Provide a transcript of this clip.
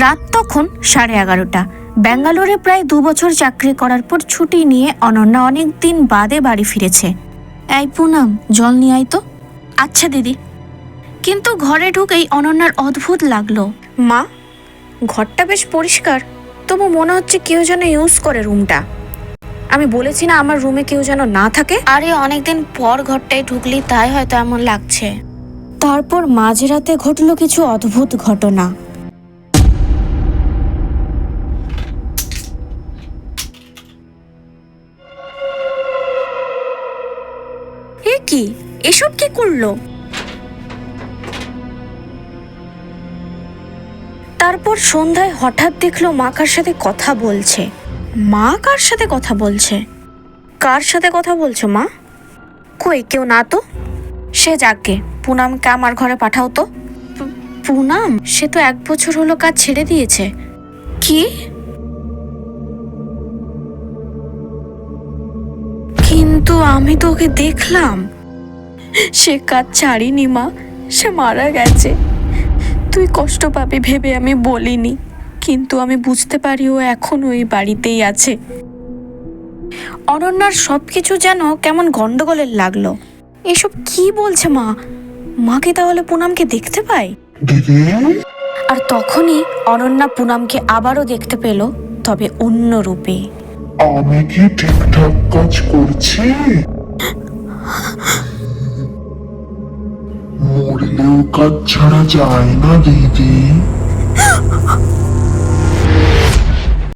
রাত তখন 11:30। ব্যাঙ্গালোরে প্রায় 2 বছর চাকরি করার পর ছুটি নিয়ে অনন্যা অনেক দিন বাদে বাড়ি ফিরেছে। এই পুনাম, জল নিয়ে আয় তো। আচ্ছা দিদি। কিন্তু ঘরে ঢুকেই অনন্যার অদ্ভুত লাগলো। মা, ঘরটা বেশ পরিষ্কার, তবু মনে হচ্ছে কেউ যেন ইউজ করে রুমটা। আমি বলেছি না আমার রুমে কেউ যেন না থাকে। আরে অনেকদিন পর ঘরটায় ঢুকলি, তাই হয়তো এমন লাগছে। তারপর মাঝরাতে ঘটলো কিছু অদ্ভুত ঘটনা। এ কি, এসব কি করলো? তারপর সন্ধ্যায় হঠাৎ দেখলো মা কার সাথে কথা বলছে। মা কার সাথে কথা বলছে? কার সাথে কথা বলছো মা? কই, কেউ না তো। সে যাকে, পুনামকে আমার ঘরে পাঠাও তো। পুনাম? সে তো 1 বছর হলো কাজ ছেড়ে দিয়েছে। কি? কিন্তু আমি তো ওকে দেখলাম। সে কাজ ছাড়িনি মা, সে মারা গেছে। তুই কষ্ট পাবি ভেবে আমি বলিনি, কিন্তু আমি বুঝতে পারি ও এখন ওই বাড়িতেই আছে। অনন্যার সবকিছু যেন কেমন গন্ডগোলের লাগলো। এসব কি বলছে মা? মা কি তাহলে পুনামকে দেখতে পায়? আর তখনই অনন্যা পুনামকে আবারও দেখতে পেল, তবে অন্য রূপে। আমি কি ঠিকঠাক কাজ করছি? মরলেও কাজ ছাড়া যায় না দিদি।